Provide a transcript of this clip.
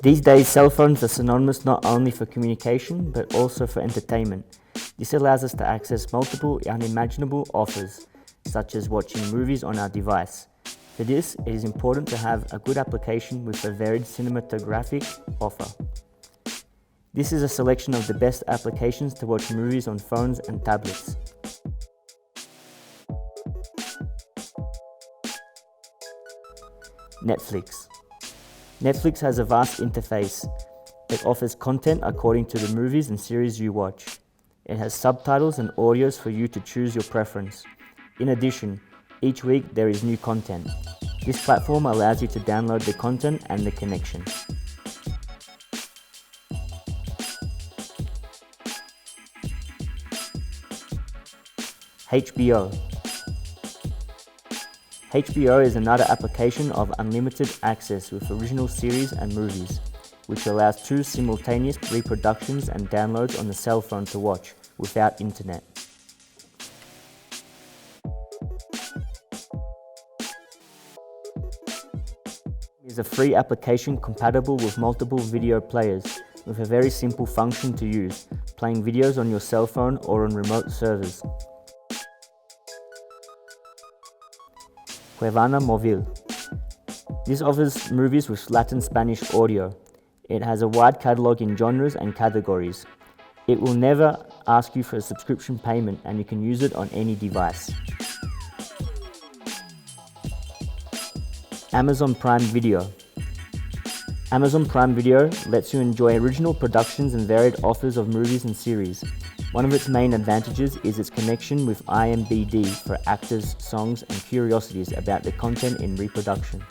These days, cell phones are synonymous not only for communication, but also for entertainment. This allows us to access multiple unimaginable offers, such as watching movies on our device. For this, it is important to have a good application with a varied cinematographic offer. This is a selection of the best applications to watch movies on phones and tablets. Netflix. Netflix has a vast interface. It offers content according to the movies and series you watch. It has subtitles and audios for you to choose your preference. In addition, each week there is new content. This platform allows you to download the content and the connection. HBO. HBO is another application of unlimited access with original series and movies, which allows two simultaneous reproductions and downloads on the cell phone to watch without internet. It is a free application compatible with multiple video players, with a very simple function to use, playing videos on your cell phone or on remote servers. Cuevana Móvil. This offers movies with Latin Spanish audio. It has a wide catalog in genres and categories. It will never ask you for a subscription payment and you can use it on any device. Amazon Prime Video. Amazon Prime Video lets you enjoy original productions and varied offers of movies and series. One of its main advantages is its connection with IMDb for actors, songs, and curiosities about the content in reproduction.